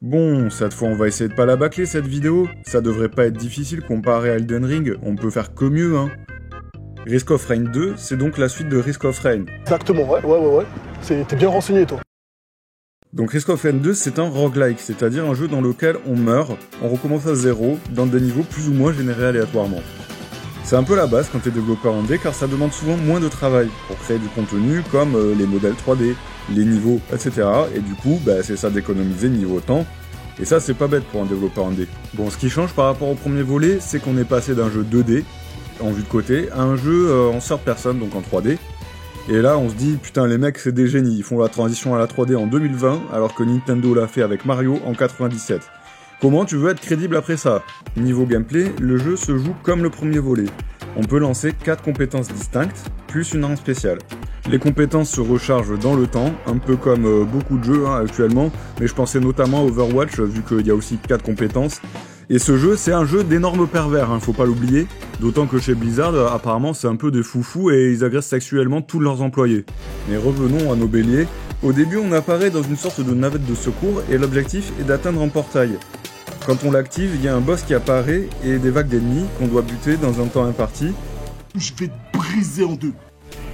Bon, cette fois on va essayer de pas la bâcler cette vidéo, ça devrait pas être difficile comparé à Elden Ring, on peut faire que mieux hein. Risk of Rain 2, c'est donc la suite de Risk of Rain. Exactement, ouais. T'es bien renseigné toi. Donc Risk of Rain 2 c'est un roguelike, c'est-à-dire un jeu dans lequel on meurt, on recommence à zéro, dans des niveaux plus ou moins générés aléatoirement. C'est un peu la base quand t'es développeur en D car ça demande souvent moins de travail pour créer du contenu comme les modèles 3D, les niveaux, etc. Et du coup, c'est ça d'économiser niveau temps. Et ça c'est pas bête pour un développeur en D. Bon, ce qui change par rapport au premier volet, c'est qu'on est passé d'un jeu 2D, en vue de côté, à un jeu en third person, donc en 3D. Et là on se dit, putain les mecs c'est des génies, ils font la transition à la 3D en 2020 alors que Nintendo l'a fait avec Mario en 97. Comment tu veux être crédible après ça? Niveau gameplay, le jeu se joue comme le premier volet. On peut lancer 4 compétences distinctes, plus une arme spéciale. Les compétences se rechargent dans le temps, un peu comme beaucoup de jeux actuellement, mais je pensais notamment à Overwatch vu qu'il y a aussi 4 compétences. Et ce jeu, c'est un jeu d'énormes pervers, faut pas l'oublier. D'autant que chez Blizzard, apparemment c'est un peu des foufous et ils agressent sexuellement tous leurs employés. Mais revenons à nos béliers. Au début, on apparaît dans une sorte de navette de secours et l'objectif est d'atteindre un portail. Quand on l'active, il y a un boss qui apparaît et des vagues d'ennemis qu'on doit buter dans un temps imparti. Je vais te briser en deux.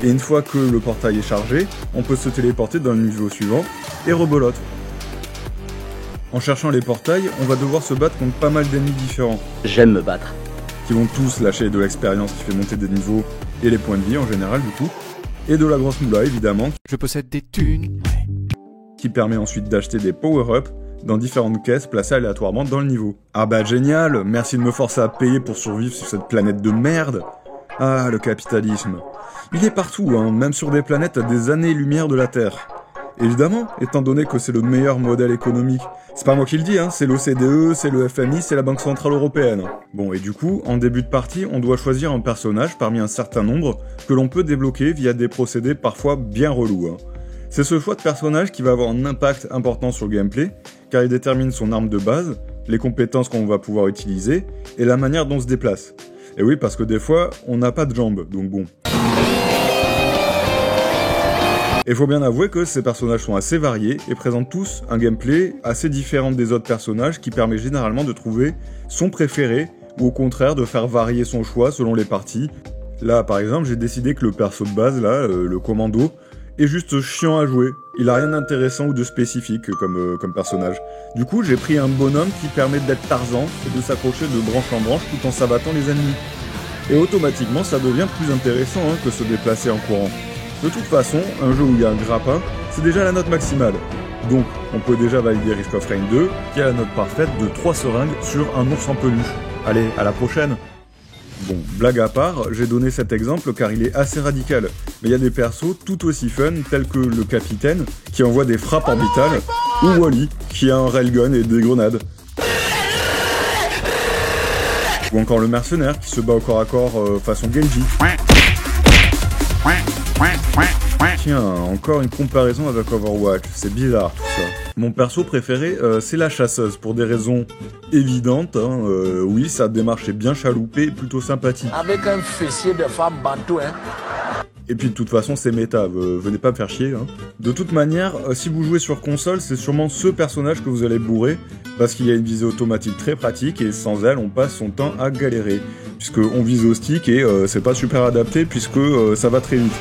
Et une fois que le portail est chargé, on peut se téléporter dans le niveau suivant et rebelote. En cherchant les portails, on va devoir se battre contre pas mal d'ennemis différents. J'aime me battre. Qui vont tous lâcher de l'expérience qui fait monter des niveaux et les points de vie en général du coup. Et de la grosse moula évidemment. Je possède des thunes. Qui permet ensuite d'acheter des power-ups dans différentes caisses placées aléatoirement dans le niveau. Ah bah génial, merci de me forcer à payer pour survivre sur cette planète de merde. Ah, le capitalisme. Il est partout, même sur des planètes à des années-lumière de la Terre. Évidemment, étant donné que c'est le meilleur modèle économique. C'est pas moi qui le dis, c'est l'OCDE, c'est le FMI, c'est la Banque Centrale Européenne. Bon, et du coup, en début de partie, on doit choisir un personnage parmi un certain nombre que l'on peut débloquer via des procédés parfois bien relous. C'est ce choix de personnage qui va avoir un impact important sur le gameplay, car il détermine son arme de base, les compétences qu'on va pouvoir utiliser, et la manière dont on se déplace. Et oui, parce que des fois, on n'a pas de jambes, donc bon. Et faut bien avouer que ces personnages sont assez variés et présentent tous un gameplay assez différent des autres personnages qui permet généralement de trouver son préféré ou au contraire de faire varier son choix selon les parties. Là par exemple j'ai décidé que le perso de base, là, le commando, est juste chiant à jouer. Il a rien d'intéressant ou de spécifique comme personnage. Du coup j'ai pris un bonhomme qui permet d'être Tarzan et de s'accrocher de branche en branche tout en s'abattant les ennemis. Et automatiquement ça devient plus intéressant que se déplacer en courant. De toute façon, un jeu où il y a un grappin, c'est déjà la note maximale. Donc, on peut déjà valider Risk of Rain 2, qui a la note parfaite de 3 seringues sur un ours en peluche. Allez, à la prochaine. Bon, blague à part, j'ai donné cet exemple car il est assez radical. Mais il y a des persos tout aussi fun, tels que le capitaine, qui envoie des frappes orbitales, ou Wally, qui a un railgun et des grenades. Ou encore le mercenaire, qui se bat au corps à corps façon Genji. Tiens, encore une comparaison avec Overwatch, c'est bizarre tout ça. Mon perso préféré, c'est la chasseuse, pour des raisons évidentes. Oui, sa démarche est bien chaloupée et plutôt sympathique. Avec un fessier de femme bantou, Et puis de toute façon, c'est méta, venez pas me faire chier. De toute manière, si vous jouez sur console, c'est sûrement ce personnage que vous allez bourrer, parce qu'il y a une visée automatique très pratique, et sans elle, on passe son temps à galérer. Puisqu'on vise au stick, et c'est pas super adapté, puisque ça va très vite.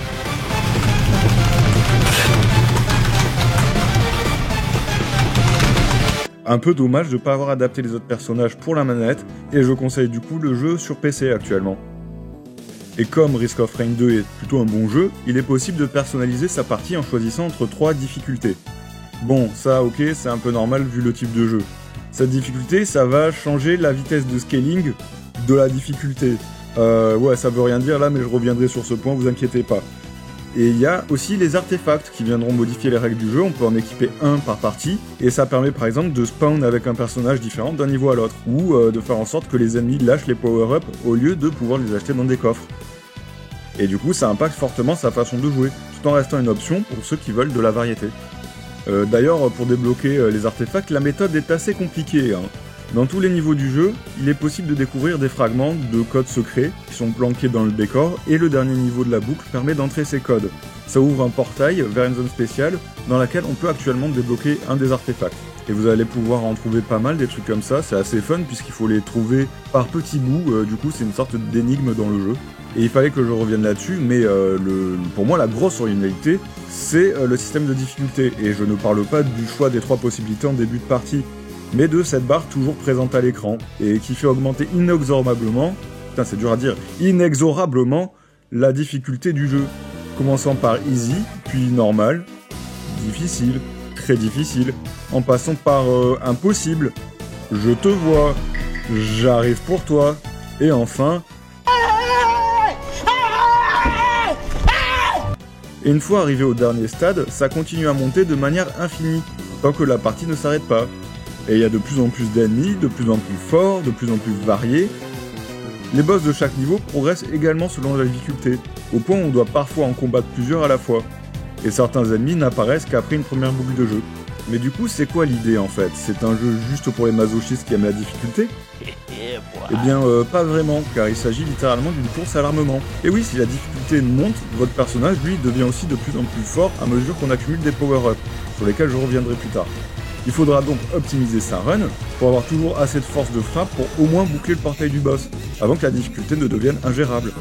Un peu dommage de pas avoir adapté les autres personnages pour la manette, et je conseille du coup le jeu sur PC actuellement. Et comme Risk of Rain 2 est plutôt un bon jeu, il est possible de personnaliser sa partie en choisissant entre 3 difficultés. Bon, ça ok, c'est un peu normal vu le type de jeu. Cette difficulté, ça va changer la vitesse de scaling de la difficulté. Ouais, ça veut rien dire là, mais je reviendrai sur ce point, vous inquiétez pas. Et il y a aussi les artefacts qui viendront modifier les règles du jeu, on peut en équiper un par partie, et ça permet par exemple de spawn avec un personnage différent d'un niveau à l'autre, ou de faire en sorte que les ennemis lâchent les power-ups au lieu de pouvoir les acheter dans des coffres. Et du coup ça impacte fortement sa façon de jouer, tout en restant une option pour ceux qui veulent de la variété. D'ailleurs, pour débloquer les artefacts, la méthode est assez compliquée. Dans tous les niveaux du jeu, il est possible de découvrir des fragments de codes secrets qui sont planqués dans le décor, et le dernier niveau de la boucle permet d'entrer ces codes. Ça ouvre un portail vers une zone spéciale dans laquelle on peut actuellement débloquer un des artefacts. Et vous allez pouvoir en trouver pas mal, des trucs comme ça, c'est assez fun puisqu'il faut les trouver par petits bouts, du coup c'est une sorte d'énigme dans le jeu. Et il fallait que je revienne là-dessus, mais pour moi la grosse originalité, c'est le système de difficulté. Et je ne parle pas du choix des 3 possibilités en début de partie, mais de cette barre toujours présente à l'écran, et qui fait augmenter inexorablement, putain c'est dur à dire, inexorablement la difficulté du jeu. Commençant par easy, puis normal, difficile, très difficile, en passant par impossible, je te vois, j'arrive pour toi, et enfin... Et une fois arrivé au dernier stade, ça continue à monter de manière infinie, tant que la partie ne s'arrête pas. Et il y a de plus en plus d'ennemis, de plus en plus forts, de plus en plus variés. Les boss de chaque niveau progressent également selon la difficulté, au point où on doit parfois en combattre plusieurs à la fois. Et certains ennemis n'apparaissent qu'après une première boucle de jeu. Mais du coup, c'est quoi l'idée en fait? C'est un jeu juste pour les masochistes qui aiment la difficulté? Eh bien, pas vraiment, car il s'agit littéralement d'une course à l'armement. Et oui, si la difficulté monte, votre personnage, lui, devient aussi de plus en plus fort à mesure qu'on accumule des power-ups, sur lesquels je reviendrai plus tard. Il faudra donc optimiser sa run pour avoir toujours assez de force de frappe pour au moins boucler le portail du boss, avant que la difficulté ne devienne ingérable.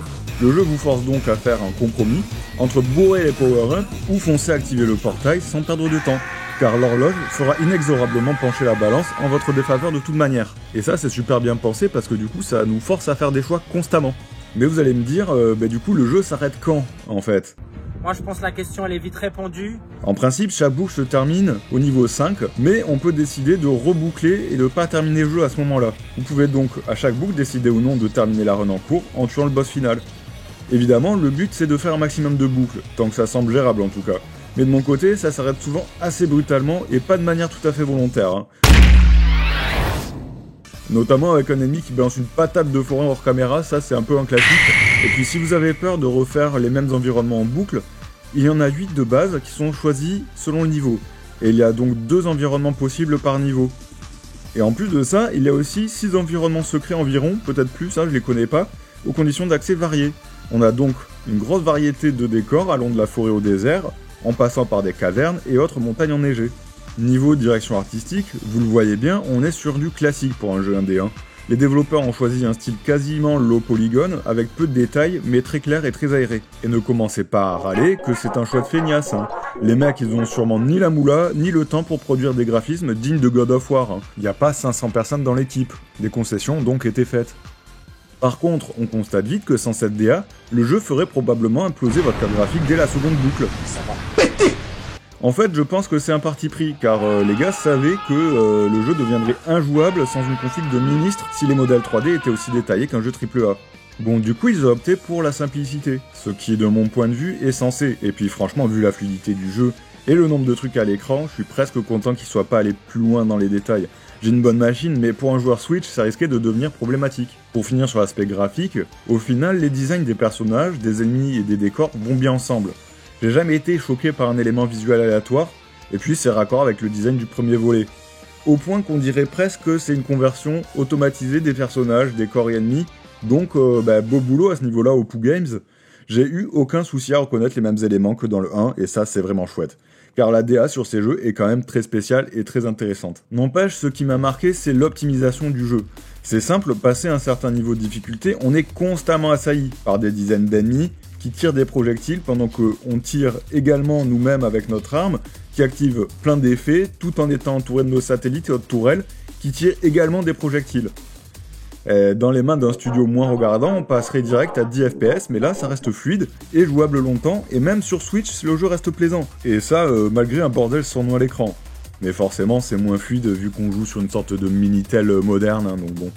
Le jeu vous force donc à faire un compromis entre bourrer les power-ups ou foncer activer le portail sans perdre de temps, car l'horloge fera inexorablement pencher la balance en votre défaveur de toute manière. Et ça c'est super bien pensé parce que du coup ça nous force à faire des choix constamment. Mais vous allez me dire, du coup le jeu s'arrête quand en fait? Moi je pense que la question elle est vite répondue. En principe, chaque boucle se termine au niveau 5, mais on peut décider de reboucler et de pas terminer le jeu à ce moment-là. Vous pouvez donc à chaque boucle décider ou non de terminer la run en cours en tuant le boss final. Évidemment, le but c'est de faire un maximum de boucles, tant que ça semble gérable en tout cas. Mais de mon côté, ça s'arrête souvent assez brutalement et pas de manière tout à fait volontaire. Hein. Notamment avec un ennemi qui balance une patate de forain hors caméra, ça c'est un peu un classique. Et puis si vous avez peur de refaire les mêmes environnements en boucle, il y en a 8 de base qui sont choisis selon le niveau. Et il y a donc 2 environnements possibles par niveau. Et en plus de ça, il y a aussi 6 environnements secrets environ, peut-être plus, hein, je les connais pas, aux conditions d'accès variées. On a donc une grosse variété de décors allant de la forêt au désert, en passant par des cavernes et autres montagnes enneigées. Niveau direction artistique, vous le voyez bien, on est sur du classique pour un jeu indé. Hein. Les développeurs ont choisi un style quasiment low polygon, avec peu de détails, mais très clair et très aéré. Et ne commencez pas à râler que c'est un choix de feignasse. Hein. Les mecs, ils ont sûrement ni la moula, ni le temps pour produire des graphismes dignes de God of War. Hein. Il n'y a pas 500 personnes dans l'équipe. Des concessions ont donc été faites. Par contre, on constate vite que sans cette DA, le jeu ferait probablement imploser votre carte graphique dès la seconde boucle. Ça va péter! En fait, je pense que c'est un parti pris, car les gars savaient que le jeu deviendrait injouable sans une config de ministre si les modèles 3D étaient aussi détaillés qu'un jeu AAA. Bon, du coup, ils ont opté pour la simplicité, ce qui, de mon point de vue, est censé. Et puis franchement, vu la fluidité du jeu et le nombre de trucs à l'écran, je suis presque content qu'ils soient pas allés plus loin dans les détails. J'ai une bonne machine, mais pour un joueur Switch, ça risquait de devenir problématique. Pour finir sur l'aspect graphique, au final, les designs des personnages, des ennemis et des décors vont bien ensemble. J'ai jamais été choqué par un élément visuel aléatoire, et puis c'est raccord avec le design du premier volet. Au point qu'on dirait presque que c'est une conversion automatisée des personnages, décors et ennemis, donc beau boulot à ce niveau-là au Pooh Games. J'ai eu aucun souci à reconnaître les mêmes éléments que dans le 1, et ça c'est vraiment chouette. Car la DA sur ces jeux est quand même très spéciale et très intéressante. N'empêche, ce qui m'a marqué, c'est l'optimisation du jeu. C'est simple, passé un certain niveau de difficulté, on est constamment assailli par des dizaines d'ennemis qui tirent des projectiles pendant qu'on tire également nous-mêmes avec notre arme, qui active plein d'effets tout en étant entouré de nos satellites et autres tourelles qui tirent également des projectiles. Dans les mains d'un studio moins regardant, on passerait direct à 10 FPS, mais là ça reste fluide et jouable longtemps, et même sur Switch, le jeu reste plaisant. Et ça, malgré un bordel sournois à l'écran. Mais forcément, c'est moins fluide vu qu'on joue sur une sorte de Minitel moderne, hein, donc bon.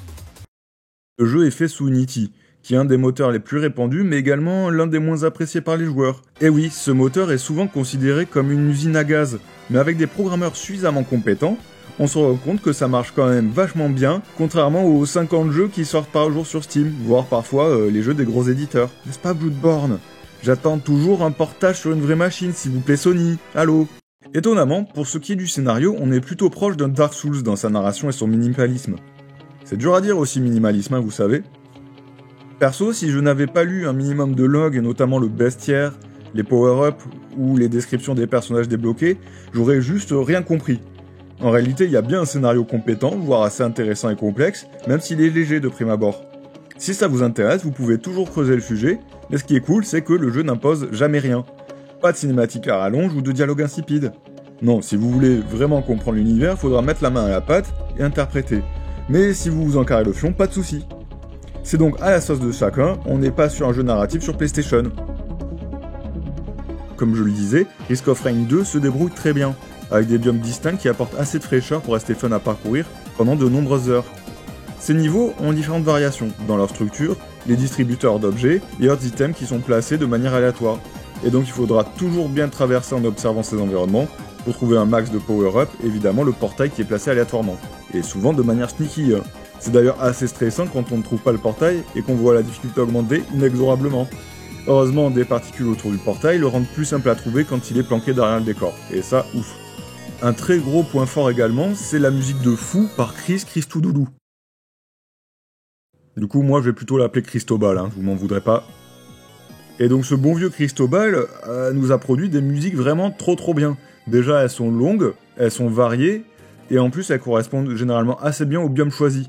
Le jeu est fait sous Unity, qui est un des moteurs les plus répandus, mais également l'un des moins appréciés par les joueurs. Et oui, ce moteur est souvent considéré comme une usine à gaz, mais avec des programmeurs suffisamment compétents, on se rend compte que ça marche quand même vachement bien, contrairement aux 50 jeux qui sortent par jour sur Steam, voire parfois les jeux des gros éditeurs. N'est-ce pas Bloodborne? J'attends toujours un portage sur une vraie machine, s'il vous plaît Sony, allô? Étonnamment, pour ce qui est du scénario, on est plutôt proche d'un Dark Souls dans sa narration et son minimalisme. C'est dur à dire aussi minimalisme, hein, vous savez. Perso, si je n'avais pas lu un minimum de logs, et notamment le bestiaire, les power-ups ou les descriptions des personnages débloqués, j'aurais juste rien compris. En réalité, il y a bien un scénario compétent, voire assez intéressant et complexe, même s'il est léger de prime abord. Si ça vous intéresse, vous pouvez toujours creuser le sujet, mais ce qui est cool, c'est que le jeu n'impose jamais rien. Pas de cinématique à rallonge ou de dialogue insipide. Non, si vous voulez vraiment comprendre l'univers, faudra mettre la main à la pâte et interpréter. Mais si vous vous encarrez le fion, pas de soucis. C'est donc à la sauce de chacun, on n'est pas sur un jeu narratif sur PlayStation. Comme je le disais, Risk of Rain 2 se débrouille très bien, avec des biomes distincts qui apportent assez de fraîcheur pour rester fun à parcourir pendant de nombreuses heures. Ces niveaux ont différentes variations dans leur structure, les distributeurs d'objets et autres items qui sont placés de manière aléatoire, et donc il faudra toujours bien traverser en observant ces environnements pour trouver un max de power-up, évidemment le portail qui est placé aléatoirement, et souvent de manière sneaky. C'est d'ailleurs assez stressant quand on ne trouve pas le portail et qu'on voit la difficulté augmenter inexorablement. Heureusement, des particules autour du portail le rendent plus simple à trouver quand il est planqué derrière le décor, et ça, ouf. Un très gros point fort également, c'est la musique de fou par Christoudoudou. Du coup, moi je vais plutôt l'appeler Cristobal, vous m'en voudrez pas. Et donc ce bon vieux Cristobal nous a produit des musiques vraiment trop bien. Déjà elles sont longues, elles sont variées, et en plus elles correspondent généralement assez bien au biome choisi.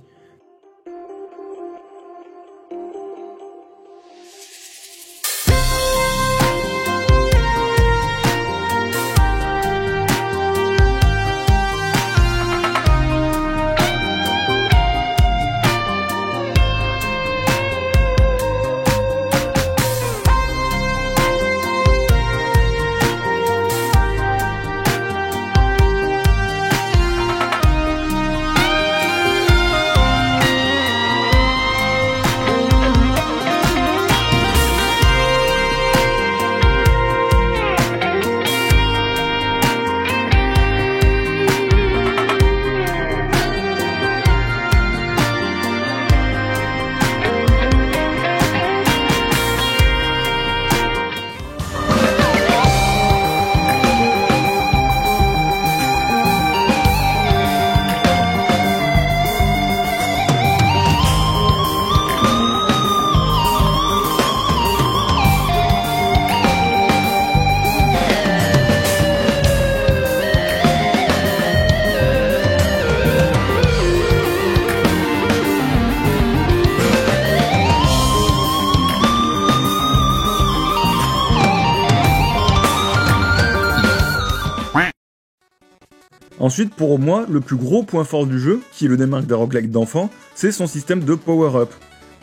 Ensuite, pour moi, le plus gros point fort du jeu, qui le démarque des roguelikes d'enfants, c'est son système de power-up.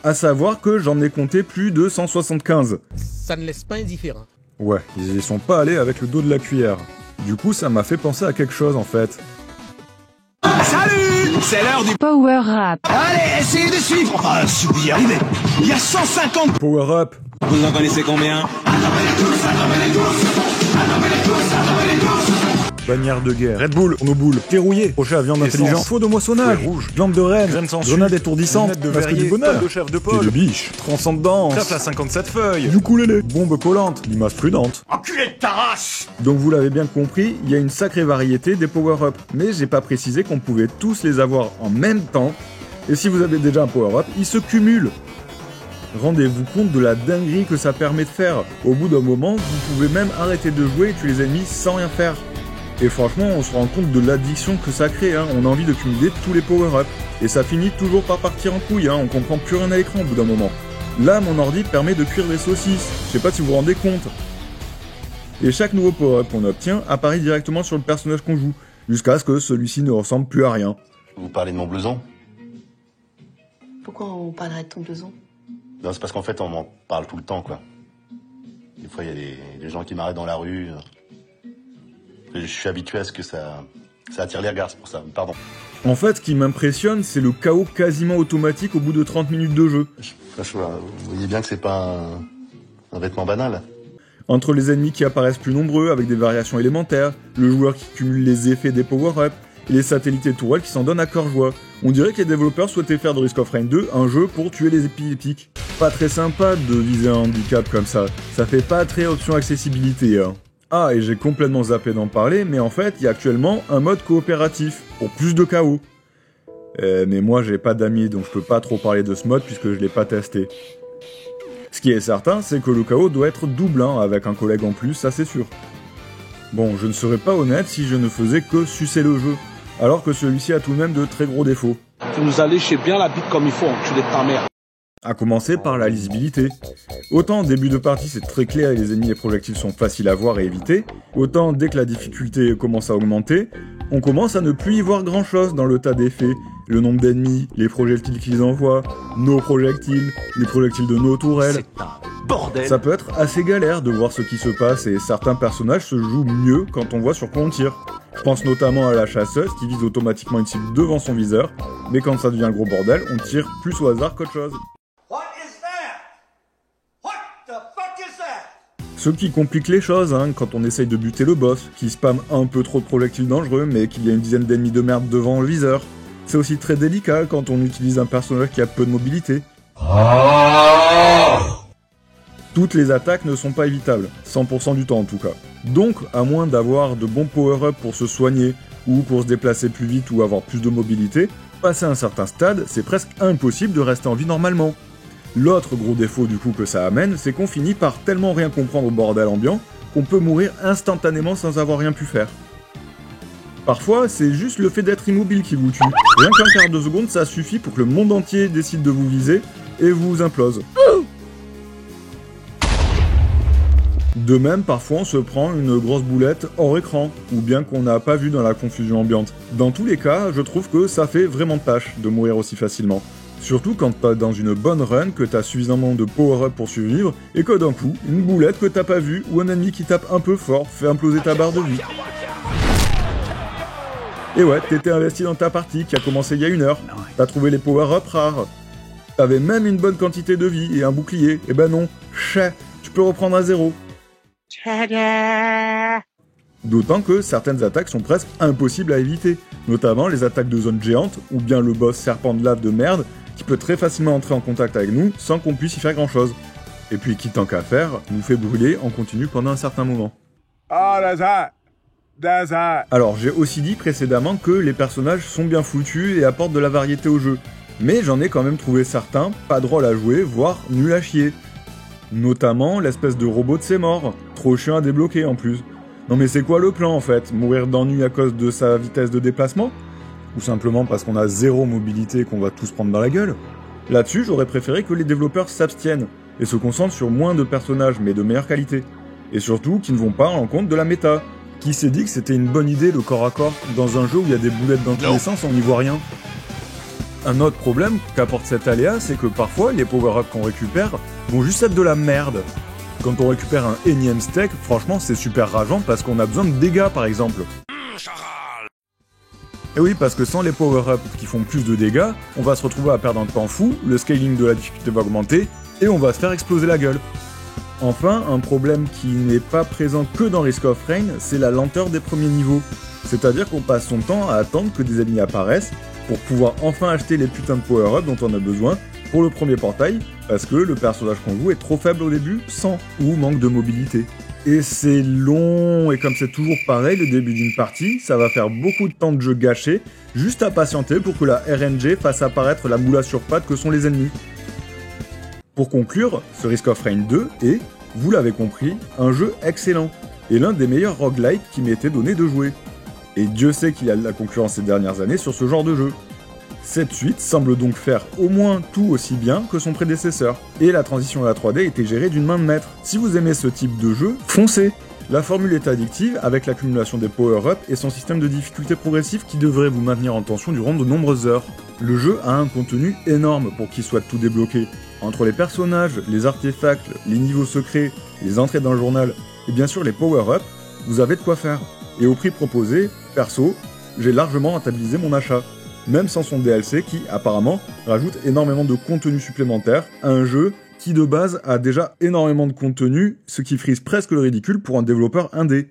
À savoir que j'en ai compté plus de 175. Ça ne laisse pas indifférent. Ouais, ils y sont pas allés avec le dos de la cuillère. Du coup, ça m'a fait penser à quelque chose en fait. Salut! C'est l'heure du Power Up. Allez, essayez de suivre. Ah, si vous y arrivez. Il y a 150. Power-up. Vous en connaissez combien? Bannière de guerre, Red Bull, tourne-boule, thé rouillé, crochet à viande intelligente, faux de moissonnage, rouge, lampe de reine, grenade étourdissante, masque du bonheur, de chef de pôle, de biche, transcendance, trèfle à 57 feuilles, ukulélé, bombe collante, limace prudente. Enculé de ta race! Donc vous l'avez bien compris, il y a une sacrée variété des power-up, mais j'ai pas précisé qu'on pouvait tous les avoir en même temps, et si vous avez déjà un power-up, il se cumule. Rendez-vous compte de la dinguerie que ça permet de faire. Au bout d'un moment, vous pouvez même arrêter de jouer et tuer les ennemis sans rien faire. Et franchement, on se rend compte de l'addiction que ça crée, on a envie de cumuler tous les power-ups. Et ça finit toujours par partir en couille, on comprend plus rien à l'écran au bout d'un moment. Là, mon ordi permet de cuire des saucisses, je sais pas si vous vous rendez compte. Et chaque nouveau power-up qu'on obtient apparaît directement sur le personnage qu'on joue, jusqu'à ce que celui-ci ne ressemble plus à rien. Vous parlez de mon blouson? Pourquoi on parlerait de ton blouson? Non, c'est parce qu'en fait, on m'en parle tout le temps, quoi. Des fois, il y a des gens qui m'arrêtent dans la rue. Je suis habitué à ce que ça attire les regards, c'est pour ça, pardon. En fait, ce qui m'impressionne, c'est le chaos quasiment automatique au bout de 30 minutes de jeu. Vous voyez bien que c'est pas un vêtement banal. Entre les ennemis qui apparaissent plus nombreux, avec des variations élémentaires, le joueur qui cumule les effets des power-ups, et les satellites et tourelles qui s'en donnent à cœur joie. On dirait que les développeurs souhaitaient faire de Risk of Rain 2 un jeu pour tuer les épileptiques. Pas très sympa de viser un handicap comme ça fait pas très option accessibilité. Ah, et j'ai complètement zappé d'en parler, mais en fait, il y a actuellement un mode coopératif, pour plus de chaos. Mais moi, j'ai pas d'amis, donc je peux pas trop parler de ce mode puisque je l'ai pas testé. Ce qui est certain, c'est que le chaos doit être double, avec un collègue en plus, ça c'est sûr. Bon, je ne serais pas honnête si je ne faisais que sucer le jeu. alors que celui-ci a tout de même de très gros défauts. Tu nous as léché bien la bite comme il faut, enculé de ta mère. À commencer par la lisibilité. Autant en début de partie c'est très clair et les ennemis et projectiles sont faciles à voir et éviter, autant dès que la difficulté commence à augmenter, on commence à ne plus y voir grand chose dans le tas d'effets. Le nombre d'ennemis, les projectiles qu'ils envoient, nos projectiles, les projectiles de nos tourelles. C'est un bordel. Ça peut être assez galère de voir ce qui se passe et certains personnages se jouent mieux quand on voit sur quoi on tire. Je pense notamment à la chasseuse qui vise automatiquement une cible devant son viseur, mais quand ça devient un gros bordel, on tire plus au hasard qu'autre chose. Ce qui complique les choses, quand on essaye de buter le boss, qui spamme un peu trop de projectiles dangereux, mais qu'il y a une dizaine d'ennemis de merde devant le viseur. C'est aussi très délicat quand on utilise un personnage qui a peu de mobilité. Toutes les attaques ne sont pas évitables, 100% du temps en tout cas. Donc, à moins d'avoir de bons power-up pour se soigner, ou pour se déplacer plus vite ou avoir plus de mobilité, passer un certain stade, c'est presque impossible de rester en vie normalement. L'autre gros défaut du coup que ça amène, c'est qu'on finit par tellement rien comprendre au bordel ambiant qu'on peut mourir instantanément sans avoir rien pu faire. Parfois, c'est juste le fait d'être immobile qui vous tue. Rien qu'un quart de seconde, ça suffit pour que le monde entier décide de vous viser et vous implose. De même, parfois on se prend une grosse boulette hors écran, ou bien qu'on n'a pas vu dans la confusion ambiante. Dans tous les cas, je trouve que ça fait vraiment tâche de mourir aussi facilement. Surtout quand t'es dans une bonne run, que t'as suffisamment de power-up pour survivre, et que d'un coup, une boulette que t'as pas vue, ou un ennemi qui tape un peu fort, fait imploser ta barre de vie. Et ouais, t'étais investi dans ta partie qui a commencé il y a 1 heure, t'as trouvé les power-up rares, t'avais même une bonne quantité de vie et un bouclier, et ben non, tu peux reprendre à 0. D'autant que certaines attaques sont presque impossibles à éviter, notamment les attaques de zone géante, ou bien le boss serpent de lave de merde, qui peut très facilement entrer en contact avec nous sans qu'on puisse y faire grand chose. Et puis qui tant qu'à faire, nous fait brûler en continu pendant un certain moment. Alors j'ai aussi dit précédemment que les personnages sont bien foutus et apportent de la variété au jeu, mais j'en ai quand même trouvé certains pas drôles à jouer, voire nuls à chier. Notamment l'espèce de robot de ses morts, trop chiant à débloquer en plus. Non mais c'est quoi le plan en fait? Mourir d'ennui à cause de sa vitesse de déplacement? Ou simplement parce qu'on a 0 mobilité et qu'on va tous prendre dans la gueule? Là-dessus, j'aurais préféré que les développeurs s'abstiennent et se concentrent sur moins de personnages mais de meilleure qualité. Et surtout, qui ne vont pas en compte de la méta. Qui s'est dit que c'était une bonne idée le corps à corps dans un jeu où il y a des boulettes dans tous les sens, on n'y voit rien? Un autre problème qu'apporte cet aléa, c'est que parfois, les power-ups qu'on récupère vont juste être de la merde. Quand on récupère un énième steak, franchement c'est super rageant parce qu'on a besoin de dégâts par exemple. Et oui, parce que sans les power-ups qui font plus de dégâts, on va se retrouver à perdre un temps fou, le scaling de la difficulté va augmenter, et on va se faire exploser la gueule. Enfin, un problème qui n'est pas présent que dans Risk of Rain, c'est la lenteur des premiers niveaux. C'est-à-dire qu'on passe son temps à attendre que des ennemis apparaissent pour pouvoir enfin acheter les putains de power-ups dont on a besoin pour le premier portail, parce que le personnage qu'on joue est trop faible au début, sans ou manque de mobilité. Et c'est long, et comme c'est toujours pareil, le début d'une partie, ça va faire beaucoup de temps de jeu gâché, juste à patienter pour que la RNG fasse apparaître la moule à sur pattes que sont les ennemis. Pour conclure, ce Risk of Rain 2 est, vous l'avez compris, un jeu excellent, et l'un des meilleurs roguelites qui m'ait été donné de jouer. Et Dieu sait qu'il y a de la concurrence ces dernières années sur ce genre de jeu. Cette suite semble donc faire au moins tout aussi bien que son prédécesseur, et la transition à la 3D était gérée d'une main de maître. Si vous aimez ce type de jeu, foncez! La formule est addictive avec l'accumulation des power-ups et son système de difficulté progressive qui devrait vous maintenir en tension durant de nombreuses heures. Le jeu a un contenu énorme pour qu'il soit tout débloqué. Entre les personnages, les artefacts, les niveaux secrets, les entrées dans le journal, et bien sûr les power-ups, vous avez de quoi faire. Et au prix proposé, perso, j'ai largement rentabilisé mon achat. Même sans son DLC qui, apparemment, rajoute énormément de contenu supplémentaire à un jeu qui de base a déjà énormément de contenu, ce qui frise presque le ridicule pour un développeur indé.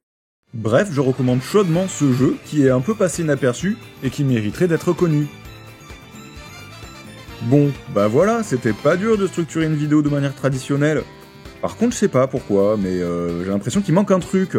Bref, je recommande chaudement ce jeu qui est un peu passé inaperçu et qui mériterait d'être connu. Bon, bah voilà, c'était pas dur de structurer une vidéo de manière traditionnelle. Par contre, je sais pas pourquoi, mais j'ai l'impression qu'il manque un truc.